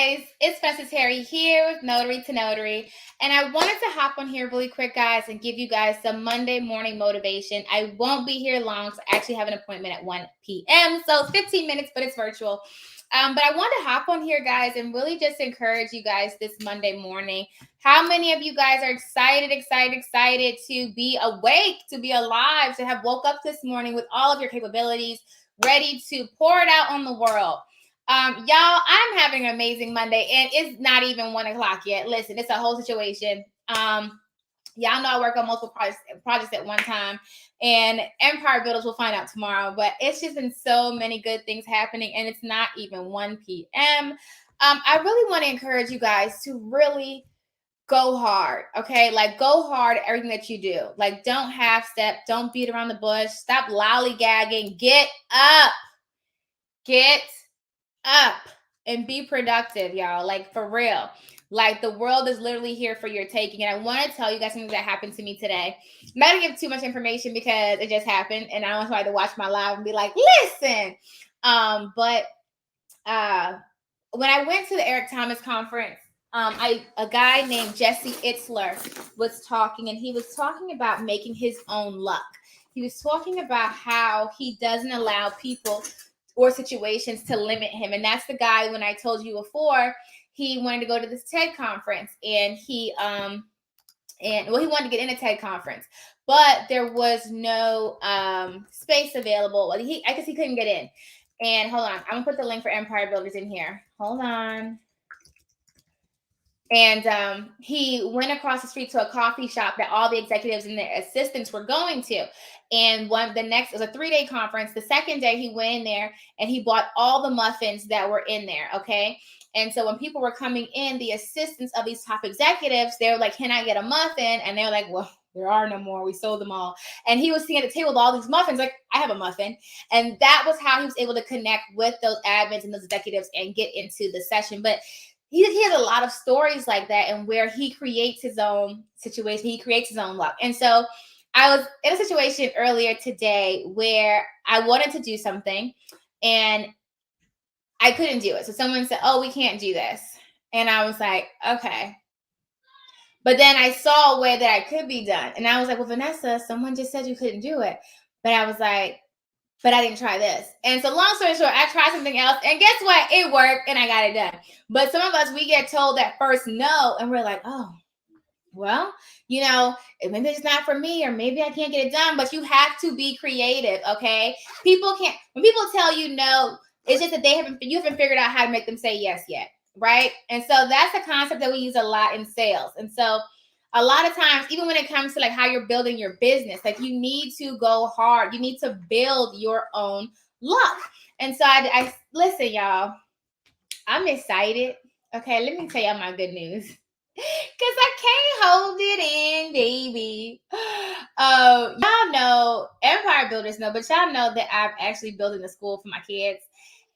guys, it's Frances Harry here with Notary to Notary, and I wanted to hop on here really quick, guys, and give you guys some Monday morning motivation. I won't be here long, so I actually have an appointment at 1 p.m., so 15 minutes, but it's virtual. But I want to hop on here, guys, and really just encourage you guys this Monday morning. How many of you guys are excited to be awake, to be alive, to have woke up this morning with all of your capabilities, ready to pour it out on the world? Y'all, I'm having an amazing Monday, and it's not even 1 o'clock yet. Listen, it's a whole situation. Y'all know I work on multiple projects at one time, and Empire Builders will find out tomorrow. But it's just been so many good things happening, and it's not even 1 p.m. I really want to encourage you guys to really go hard, okay? Like, go hard at everything that you do. Like, don't half step, don't beat around the bush, stop lollygagging, get up and be productive, y'all. Like, for real. Like, the world is literally here for your taking. And I want to tell you guys something that happened to me today. I'm not going to give too much information because it just happened, and I don't want somebody to watch my live and be like, listen. But when I went to the Eric Thomas conference, a guy named Jesse Itzler was talking, and he was talking about making his own luck. He was talking about how he doesn't allow people or situations to limit him. And that's the guy, when I told you before, he wanted to go to this TED conference, and he wanted to get in a TED conference, but there was no space available. I guess he couldn't get in. And hold on, I'm gonna put the link for Empire Builders in here. Hold on. And he went across the street to a coffee shop that all the executives and their assistants were going to. And it was a 3-day conference. The second day he went in there and he bought all the muffins that were in there. Okay. And so when people were coming in, the assistants of these top executives, they were like, can I get a muffin? And they were like, well, there are no more. We sold them all. And he was sitting at the table with all these muffins, like, I have a muffin. And that was how he was able to connect with those admins and those executives and get into the session. But he has a lot of stories like that, and where he creates his own situation, he creates his own luck. And so I was in a situation earlier today where I wanted to do something and I couldn't do it. So someone said, oh, we can't do this. And I was like, okay. But then I saw a way that I could be done. And I was like, well, Vanessa, someone just said you couldn't do it. But I was like, but I didn't try this. And so long story short, I tried something else, and guess what? It worked, and I got it done. But some of us, we get told that first no, and we're like, oh, well, maybe it's not for me, or maybe I can't get it done. But you have to be creative, okay? When people tell you no, it's just that you haven't figured out how to make them say yes yet, right? And so that's a concept that we use a lot in sales. And so a lot of times, even when it comes to like how you're building your business, like, you need to go hard. You need to build your own luck. And so I listen, y'all, I'm excited. Okay, let me tell y'all my good news. Because I can't hold it in, baby. Y'all know, Empire Builders know, but y'all know that I'm actually building a school for my kids.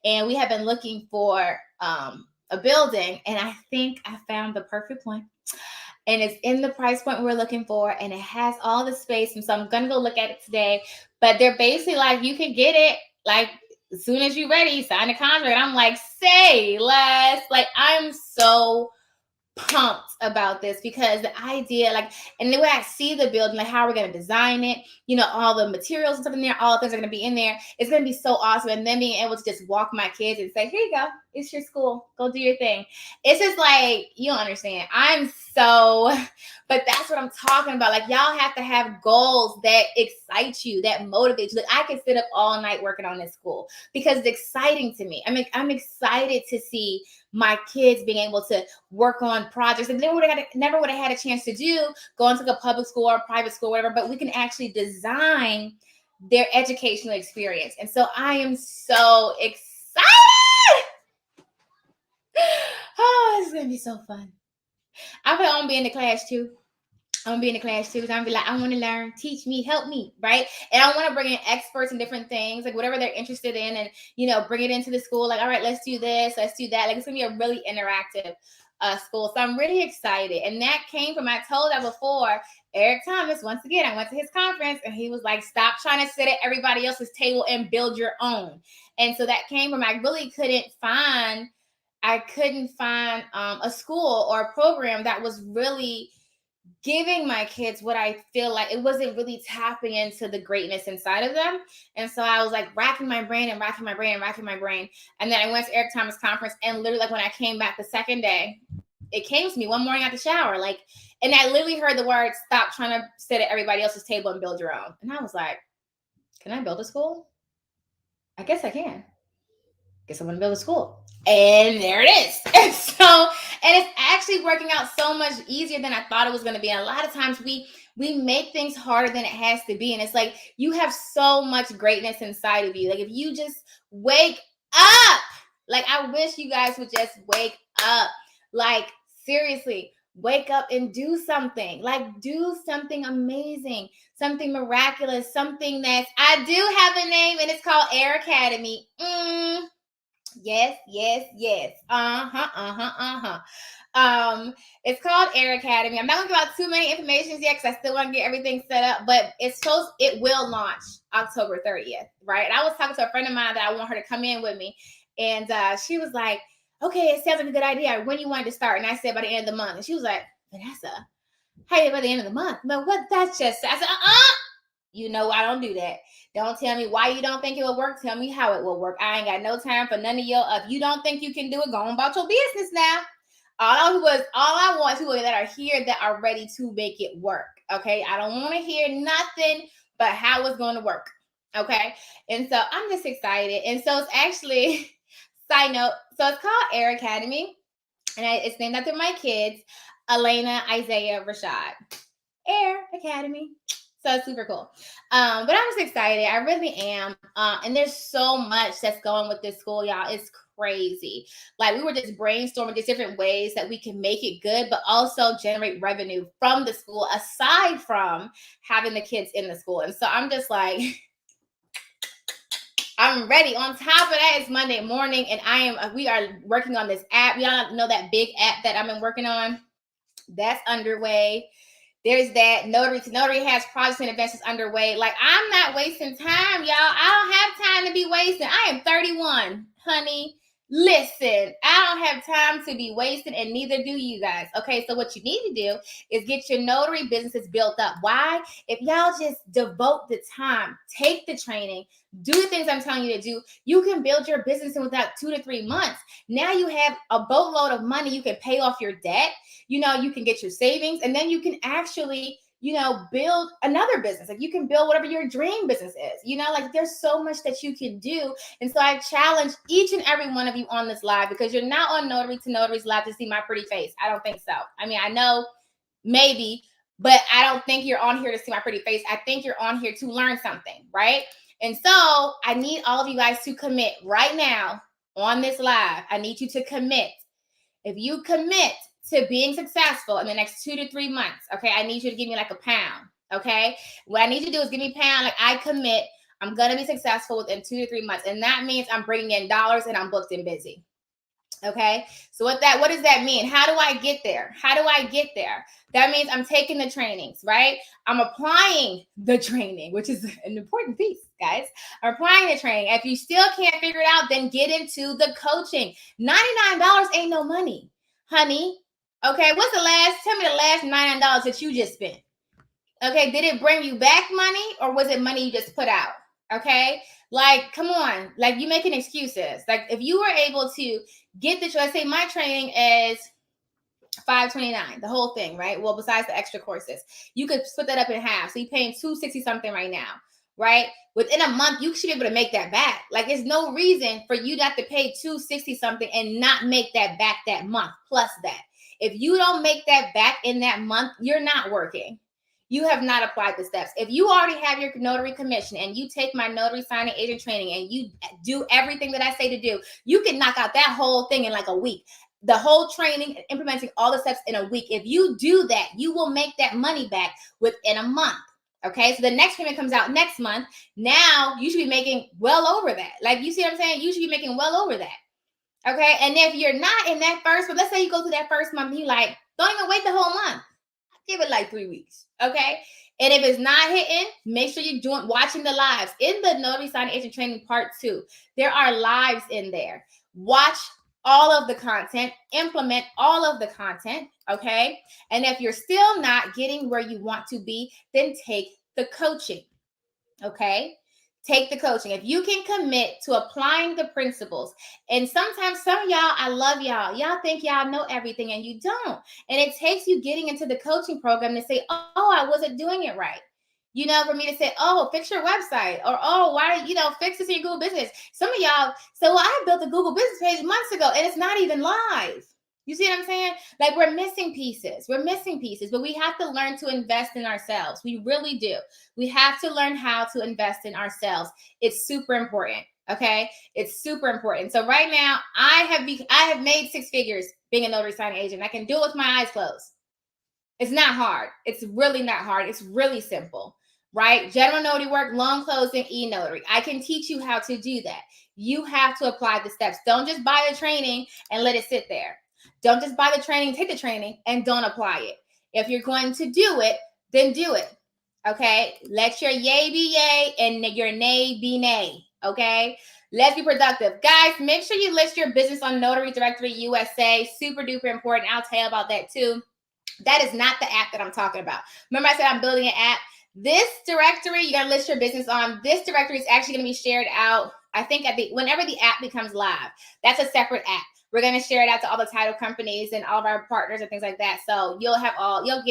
And we have been looking for a building. And I think I found the perfect one. And it's in the price point we're looking for, and it has all the space. And so I'm gonna go look at it today. But they're basically like, you can get it like as soon as you're ready, sign a contract. I'm like, say less. Like, I'm so pumped about this, because the idea, like, and the way I see the building, like how we're going to design it, all the materials and stuff in there, all the things are going to be in there. It's going to be so awesome. And then being able to just walk my kids and say, here you go, it's your school, go do your thing. It's just like, you don't understand. But that's what I'm talking about. Like, y'all have to have goals that excite you, that motivate you. Like, I can sit up all night working on this school because it's exciting to me. I mean, I'm excited to see my kids being able to work on projects that they never would have had a chance to do, going to a public school or private school, whatever, but we can actually design their educational experience. And so I am so excited. Oh, it's going to be so fun. I feel I'm going to be in the class too. I'm going to be in the class too. I'm going to be like, I want to learn, teach me, help me, right? And I want to bring in experts in different things, like whatever they're interested in, and, bring it into the school. Like, all right, let's do this, let's do that. Like, it's going to be a really interactive school. So I'm really excited. And that came from, I told that before, Eric Thomas. Once again, I went to his conference, and he was like, stop trying to sit at everybody else's table and build your own. And so that came from, I really couldn't find I couldn't find a school or a program that was really giving my kids what I feel like it wasn't really tapping into the greatness inside of them. And so I was like racking my brain and racking my brain and racking my brain. And then I went to Eric Thomas conference, and literally like when I came back the second day, it came to me one morning at the shower, like, and I literally heard the words, "Stop trying to sit at everybody else's table and build your own." And I was like, can I build a school? I guess I can. Guess I'm gonna build a school. And there it is. And so, and it's actually working out so much easier than I thought it was gonna be. And a lot of times we make things harder than it has to be. And it's like you have so much greatness inside of you. Like if you just wake up, like I wish you guys would just wake up. Like seriously, wake up and do something. Like do something amazing, something miraculous, something that's I do have a name, and it's called Air Academy. Yes, yes, yes. It's called Air Academy. I'm not gonna give out too many informations yet because I still want to get everything set up, but it will launch October 30th, right? And I was talking to a friend of mine that I want her to come in with me, and she was like, "Okay, it sounds like a good idea. When you want to start?" And I said by the end of the month, and she was like, "Vanessa, hey, by the end of the month?" But what? That's just I said, you know I don't do that. Don't tell me why you don't think it will work. Tell me how it will work. I ain't got no time for none of your. If you don't think you can do it, go on about your business now. All I want people that are here that are ready to make it work. Okay, I don't want to hear nothing but how it's going to work. Okay, and so I'm just excited. And so it's actually side note. So it's called Air Academy, and it's named after my kids, Elena, Isaiah, Rashad. Air Academy. So it's super cool. But I'm just excited. I really am. And there's so much that's going with this school, y'all. It's crazy. Like we were just brainstorming just different ways that we can make it good, but also generate revenue from the school aside from having the kids in the school. And so I'm just like, I'm ready. On top of that, it's Monday morning, and we are working on this app. Y'all know that big app that I've been working on? That's underway. There's that Notary to Notary has projects and events underway. Like I'm not wasting time, y'all. I don't have time to be wasting. I am 31, honey. Listen, I don't have time to be wasting, and neither do you guys. Okay, so what you need to do is get your notary businesses built up. Why? If y'all just devote the time, take the training, do the things I'm telling you to do, you can build your business in without 2 to 3 months. Now you have a boatload of money. You can pay off your debt. You can get your savings, and then you can actually build another business. Like you can build whatever your dream business is. Like there's so much that you can do. And so I challenge each and every one of you on this live, because you're not on Notary to Notary's live to see my pretty face. I don't think so. I mean, I know maybe, but I don't think you're on here to see my pretty face. I think you're on here to learn something, right? And so I need all of you guys to commit right now on this live. I need you to commit. If you commit to being successful in the next 2 to 3 months, okay, I need you to give me like a pound, okay? What I need you to do is give me a pound. Like I commit, I'm going to be successful within 2 to 3 months. And that means I'm bringing in dollars and I'm booked and busy. Okay. So what does that mean? How do I get there? How do I get there? That means I'm taking the trainings, right? I'm applying the training, which is an important piece, guys. I'm applying the training. If you still can't figure it out, then get into the coaching. $99 ain't no money, honey. Okay. Tell me the last $99 that you just spent. Okay. Did it bring you back money, or was it money you just put out? Okay. Like, come on. Like you making excuses. Like if you were able to get let's say my training is $529, the whole thing, right? Well, besides the extra courses, you could split that up in half. So you're paying $260 something right now, right? Within a month, you should be able to make that back. Like there's no reason for you to have to pay $260 something and not make that back that month plus that. If you don't make that back in that month, you're not working. You have not applied the steps. If you already have your notary commission and you take my notary signing agent training and you do everything that I say to do, you can knock out that whole thing in like a week. The whole training and implementing all the steps in a week. If you do that, you will make that money back within a month. Okay, so the next payment comes out next month. Now you should be making well over that. Like, you see what I'm saying? You should be making well over that. Okay, and if you're not in that first, but let's say you go through that first month, and you like, don't even wait the whole month. Give it like 3 weeks. Okay. And if it's not hitting, make sure you're watching the lives in the Notary Signing Agent Training Part 2. There are lives in there. Watch all of the content, implement all of the content, okay? And if you're still not getting where you want to be, then take the coaching, okay? Take the coaching. If you can commit to applying the principles, and sometimes some of y'all, I love y'all. Y'all think y'all know everything and you don't. And it takes you getting into the coaching program to say, oh, I wasn't doing it right. You know, for me to say, oh, fix your website, or oh, why, fix this in your Google business. Some of y'all say, well, I built a Google business page months ago and it's not even live. You see what I'm saying? Like, we're missing pieces. We're missing pieces, but we have to learn to invest in ourselves. We really do. We have to learn how to invest in ourselves. It's super important. Okay. It's super important. So right now I have made 6 figures being a notary signing agent. I can do it with my eyes closed. It's not hard. It's really not hard. It's really simple, right? General notary work, loan closing, e-notary. I can teach you how to do that. You have to apply the steps. Don't just buy the training and let it sit there. Don't just buy the training, take the training, and don't apply it. If you're going to do it, then do it. Okay? Let your yay be yay and your nay be nay. Okay? Let's be productive. Guys, make sure you list your business on Notary Directory USA. Super duper important. I'll tell you about that too. That is not the app that I'm talking about. Remember I said I'm building an app? This directory, you got to list your business on. This directory is actually going to be shared out, I think, whenever the app becomes live. That's a separate app. We're going to share it out to all the title companies and all of our partners and things like that. So you'll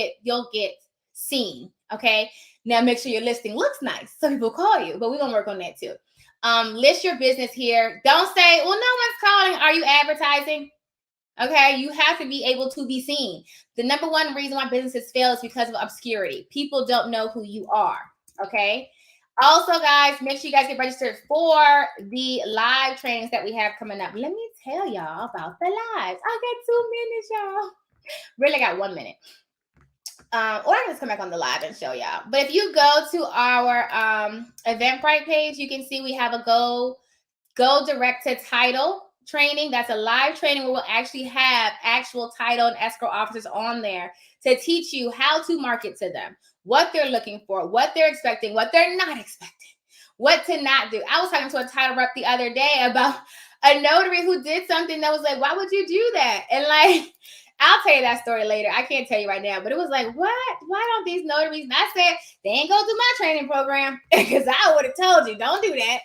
get seen. Okay. Now make sure your listing looks nice so people call you, but we're going to work on that too. List your business here. Don't say, well, no one's calling. Are you advertising? Okay. You have to be able to be seen. The number one reason why businesses fail is because of obscurity. People don't know who you are. Okay. Also, guys, make sure you guys get registered for the live trainings that we have coming up. Let me tell y'all about the lives. I got 2 minutes, y'all. Really got 1 minute. Or I can just come back on the live and show y'all. But if you go to our Eventbrite page, you can see we have a Go Direct to Title training. That's a live training where we'll actually have actual title and escrow officers on there to teach you how to market to them, what they're looking for, what they're expecting, what they're not expecting, what to not do. I was talking to a title rep the other day about a notary who did something that was like, why would you do that? And like, I'll tell you that story later. I can't tell you right now, but it was like, what? Why don't these notaries? And I said, they ain't go through my training program because I would have told you, don't do that.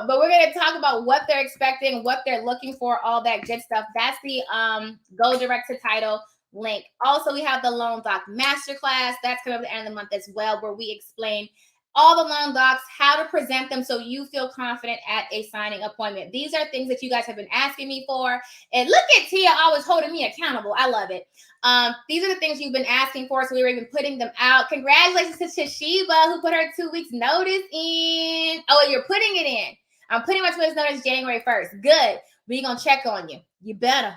But we're going to talk about what they're expecting, what they're looking for, all that good stuff. That's the Go Direct to Title link. Also, we have the Loan Doc Masterclass. That's coming up at the end of the month as well, where we explain all the loan docs, how to present them so you feel confident at a signing appointment. These are things that you guys have been asking me for. And look at Tia always holding me accountable. I love it. These are the things you've been asking for, so we were even putting them out. Congratulations to Toshiba, who put her 2 weeks notice in. Oh, you're putting it in. I'm putting my 2 weeks notice January 1st. Good. We're going to check on you. You better.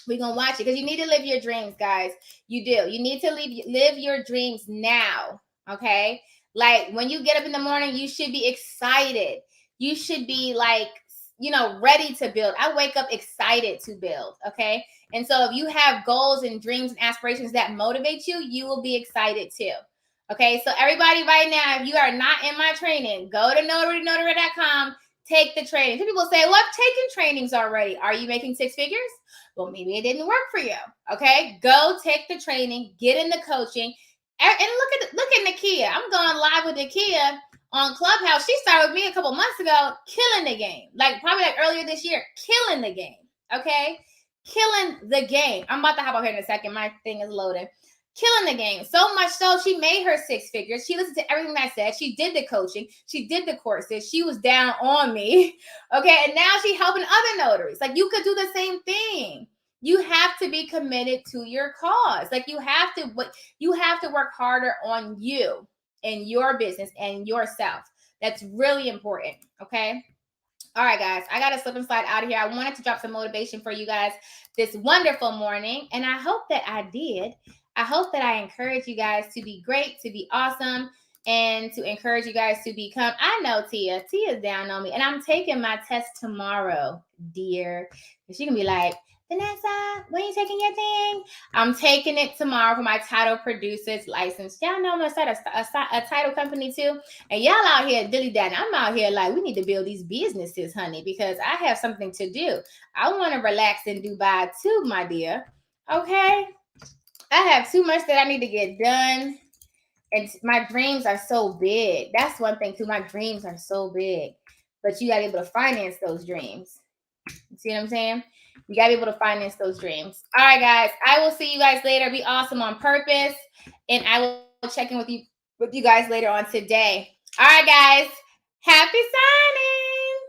We're going to watch it because you need to live your dreams, guys. You do. You need to live your dreams now, okay? Like, when you get up in the morning, you should be excited. You should be like, ready to build. I wake up excited to build, okay? And so if you have goals and dreams and aspirations that motivate you, you will be excited too. Okay, so everybody right now, if you are not in my training, go to notary.com, take the training. Some people say, well, I've taken trainings already. Are you making 6 figures? Well, maybe it didn't work for you. Okay, go take the training, get in the coaching. And look at Nakia. I'm going live with Nakia on Clubhouse. She started with me a couple months ago, killing the game. Probably earlier this year, killing the game. Okay? Killing the game. I'm about to hop out here in a second. My thing is loading. Killing the game. So much so, she made her 6 figures. She listened to everything I said. She did the coaching. She did the courses. She was down on me. Okay? And now she's helping other notaries. You could do the same thing. You have to be committed to your cause. You have to work harder on you and your business and yourself. That's really important. Okay. All right, guys, I got to slip and slide out of here. I wanted to drop some motivation for you guys this wonderful morning. And I hope that I did. I hope that I encourage you guys to be great, to be awesome, and to encourage you guys to become. I know Tia's down on me, and I'm taking my test tomorrow, dear. She can be like, Vanessa, when you taking your thing? I'm taking it tomorrow for my title producer's license. Y'all know I'm gonna start a title company too. And y'all out here dilly dally. I'm out here like we need to build these businesses, honey, because I have something to do. I want to relax in Dubai too, my dear. Okay. I have too much that I need to get done. And my dreams are so big. That's one thing too. My dreams are so big. But you gotta be able to finance those dreams. You see what I'm saying? You gotta be able to finance those dreams. All right, guys. I will see you guys later. Be awesome on purpose. And I will check in with you guys later on today. All right, guys. Happy signing.